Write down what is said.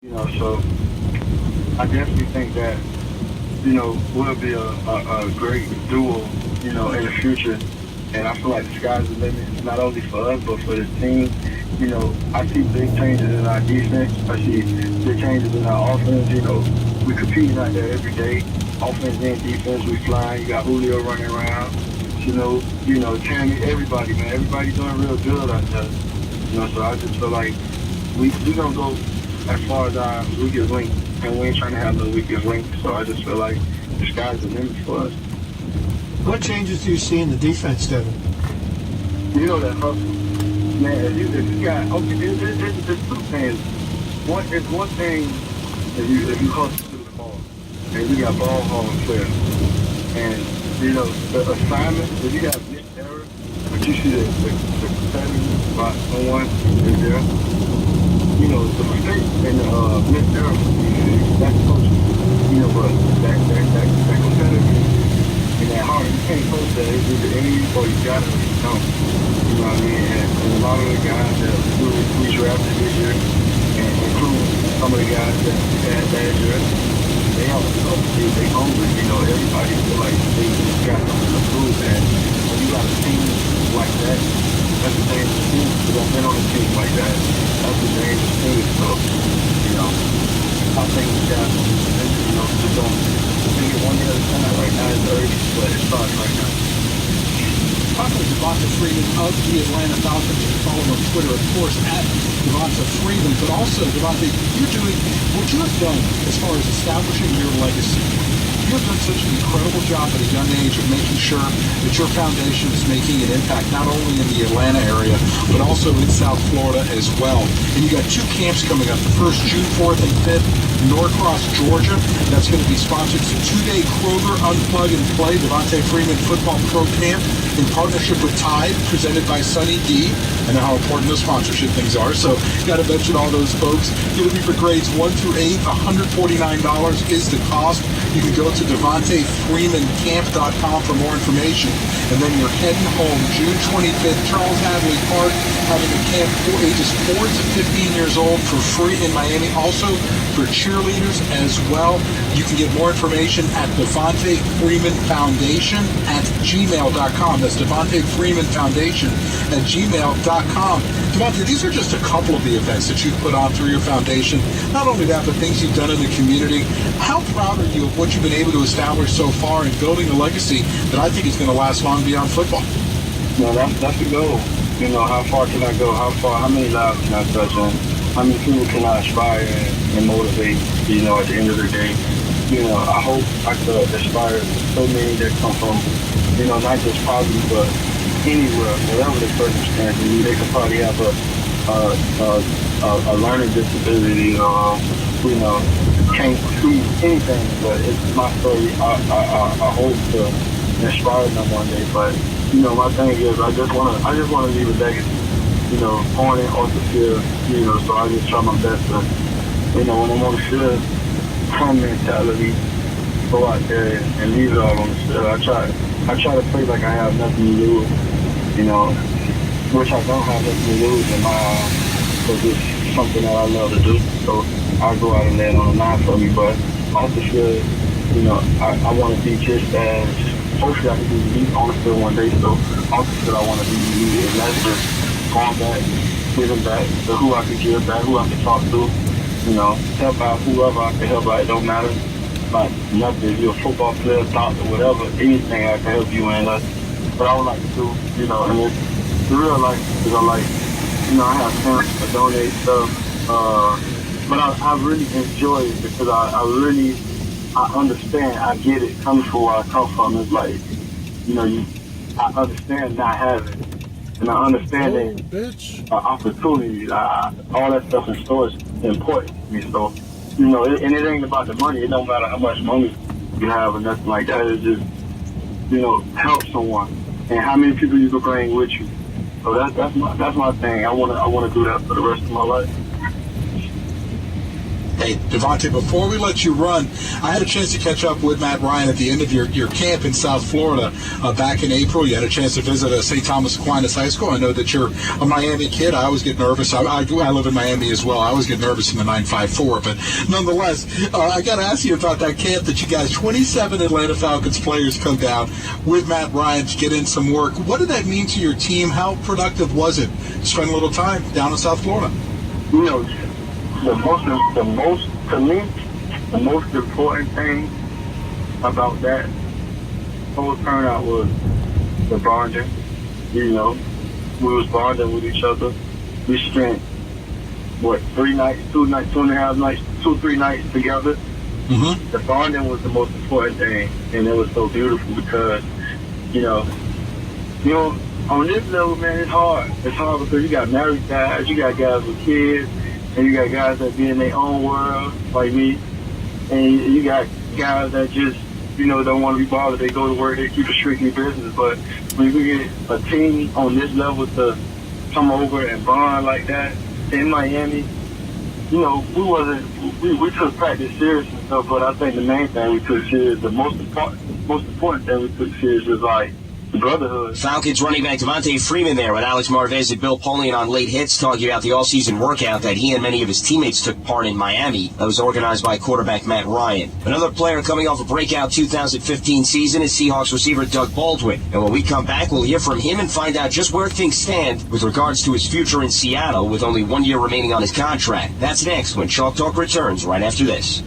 So I definitely think that, we'll be a great duo, in the future. And I feel like the sky's the limit, not only for us, but for the team. I see big changes in our defense. I see big changes in our offense. We competing out there every day. Offense and defense, we flying. You got Julio running around. Tammy, everybody, man. Everybody's doing real good out there. So I just feel like we gonna go as far as our weakest link, and we ain't trying to have no weakest link. So I just feel like the sky's the limit for us. What changes do you see in the defense, Devin? That hustle, man. If you got there's two things. It's one thing if you hustle to the ball, and you got ball hauling players, and the assignment. If you got missed error, but you see the competitive spot on is there. The mistake and the missed error, that's coaching. But that competitive and that heart, you can't coach that. It's either in you or you got it or you don't. You know what I mean? And a lot of the guys that we drafted this year, and including some of the guys that we had last year, they all they hungry. Everybody feel like they got something to prove. And when you got a team like that, that's a dangerous team. Because I've been on a team like that. That's a dangerous team. So, I think we got, just don't take it one day at a time. Right now it's early, but it starts right now. Talking to Devonta Freeman of the Atlanta Falcons. You can follow him on Twitter, of course, at Devonta Freeman. But also, Devonta, you're doing what you have done as far as establishing your legacy. You have done such an incredible job at a young age of making sure that your foundation is making an impact not only in the Atlanta area, but also in South Florida as well. And you got two camps coming up. The first, June 4th and 5th, Norcross, Georgia. That's going to be sponsored. It's a two-day Kroger Unplug and Play Devonta Freeman Football Pro Camp in partnership with Tide, presented by Sunny D. I know how important those sponsorship things are, so got to mention all those folks. Going to be for grades 1 through 8. $149 is the cost. You can go to DevontaFreemanCamp.com for more information. And then you're heading home June 25th, Charles Hadley Park, having a camp for ages 4 to 15 years old for free in Miami. Also for cheerleaders as well. You can get more information at Devonta Freeman Foundation at gmail.com. That's Devonta Freeman Foundation at gmail.com. Devonta, these are just a couple of the events that you've put on through your foundation. Not only that, but things you've done in the community. How proud are you of what you've been able to establish so far in building a legacy that I think is going to last long beyond football? Well, that's the goal. How far can I go? How many lives can I touch on? How many people can I inspire and motivate, at the end of the day? I hope I could inspire so many that come from, not just poverty, but anywhere, whatever the circumstances. They could probably have a learning disability, can't see anything, but it's my story. I hope to inspire them one day. But my thing is, I just want to leave a legacy, on and off the field, so I just try my best to, when I'm on the field, calm mentality, go out there and leave it all on the field. I try to play like I have nothing to lose, which I don't have nothing to lose in my eyes, because it's something that I love to do. So I'll go out and lay it on the line for me. But off the field, I want to be just as, hopefully I can be elite on the field one day. So off the field, I want to be elite, and that's just going back, giving back to who I can give back, who I can talk to, help out whoever I can help out. It don't matter about nothing. If you're a football player, doctor, whatever, anything I can help you in. That's what I would like to do, and it's the real life, because I like, I have parents that donate stuff, but I really enjoy it because I understand, I get it, coming from where I come from. It's like, I understand not having, and I understand that opportunities, all that stuff in store is important to me. So, and it ain't about the money. It don't matter how much money you have or nothing like that. It's just, help someone, and how many people you can bring with you. So that's my thing. I wanna do that for the rest of my life. Hey, Devontae, before we let you run, I had a chance to catch up with Matt Ryan at the end of your camp in South Florida back in April. You had a chance to visit St. Thomas Aquinas High School. I know that you're a Miami kid. I always get nervous. I live in Miami as well. I always get nervous in the 954. But nonetheless, I got to ask you about that camp that you guys, 27 Atlanta Falcons players come down with Matt Ryan to get in some work. What did that mean to your team? How productive was it to spend a little time down in South Florida? You know, the most important thing about that whole turnout was the bonding. You know, we was bonding with each other. We spent 3 nights, 2 and a half nights, 2-3 nights together. Mm-hmm. The bonding was the most important thing, and it was so beautiful because, you know, on this level, man, it's hard. It's hard because you got married guys, you got guys with kids, and you got guys that be in their own world, like me, and you got guys that just, you know, don't want to be bothered. They go to work, they keep a strictly business. But when you get a team on this level to come over and bond like that in Miami, you know, we took practice serious and stuff, but I think the main thing we took serious, the most important thing we took serious was like brotherhood. Falcons running back Devontae Freeman there with Alex Marvez and Bill Polian on Late Hits talking about the all-season workout that he and many of his teammates took part in Miami that was organized by quarterback Matt Ryan. Another player coming off a breakout 2015 season is Seahawks receiver Doug Baldwin. And when we come back, we'll hear from him and find out just where things stand with regards to his future in Seattle with only 1 year remaining on his contract. That's next when Chalk Talk returns right after this.